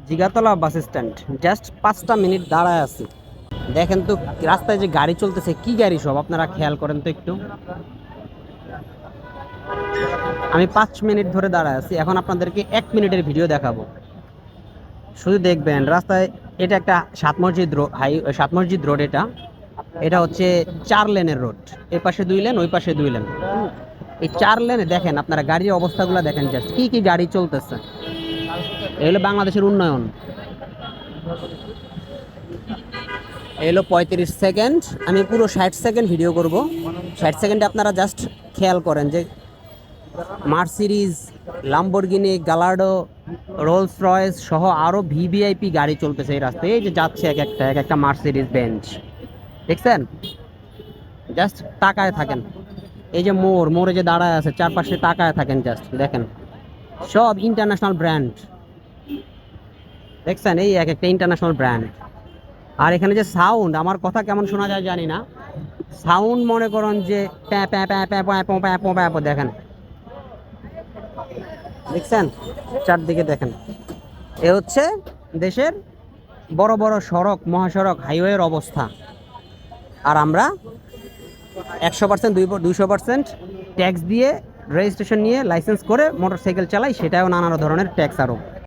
Jigatola bus stand. Just 5টা minute দাঁড়ায় আছি। দেখেন তো রাস্তায় যে গাড়ি চলতেছে, কি গাড়ি সব আপনারা খেয়াল করেন তো একটু। আমি 5 মিনিট ধরে দাঁড়ায় আছি, এখন আপনাদেরকে 1 মিনিটের ভিডিও দেখাবো। শুধু দেখবেন রাস্তায়। এটা একটা সাত মসজিদ রোড। এটা এটা হচ্ছে 4 লেনের রোড। এই পাশে 2 লেন, ওই পাশে 2 লেন। এই 4 লেনে দেখেন আপনারা গাড়ির অবস্থাগুলো দেখেন, জাস্ট কি কি গাড়ি চলতেছে। এই হলো বাংলাদেশের উন্নয়ন। এই হলো 35 সেকেন্ড। আমি পুরো 60 সেকেন্ড ভিডিও করব। 60 সেকেন্ডে আপনারা জাস্ট খেয়াল করেন যে মার্সিডিজ, লাম্বরগিনি, গালার্ডো, রোলস রয়েস সহ আরও ভিভিআইপি গাড়ি চলতেছে এই রাস্তায়। এই যে যাচ্ছে এক একটা মার্সিডিজ বেঞ্চ, দেখছেন? জাস্ট তাকায় থাকেন। এই যে মোড়ে যে দাঁড়ায় আছে, চারপাশে তাকায় থাকেন, জাস্ট দেখেন। সব ইন্টারন্যাশনাল ব্র্যান্ড, দেখছেন? এই এক একটা ইন্টারন্যাশনাল ব্র্যান্ড। আর এখানে যে সাউন্ড, আমার কথা কেমন শোনা যায় জানি না। সাউন্ড মনে করেন যে প্যাঁ প্যাঁ প্যাঁ প্যাঁ প্যাঁ প্যাঁ প্যাঁ প্যাঁ প্যাঁ, দেখেন, দেখছেন? চারদিকে দেখেন। এ হচ্ছে দেশের বড় বড় সড়ক, মহাসড়ক, হাইওয়ের অবস্থা। আর আমরা 100%, 200% ট্যাক্স দিয়ে, রেজিস্ট্রেশন নিয়ে, লাইসেন্স করে মোটরসাইকেল চালাই, সেটাও নানা ধরনের ট্যাক্স আরোপ।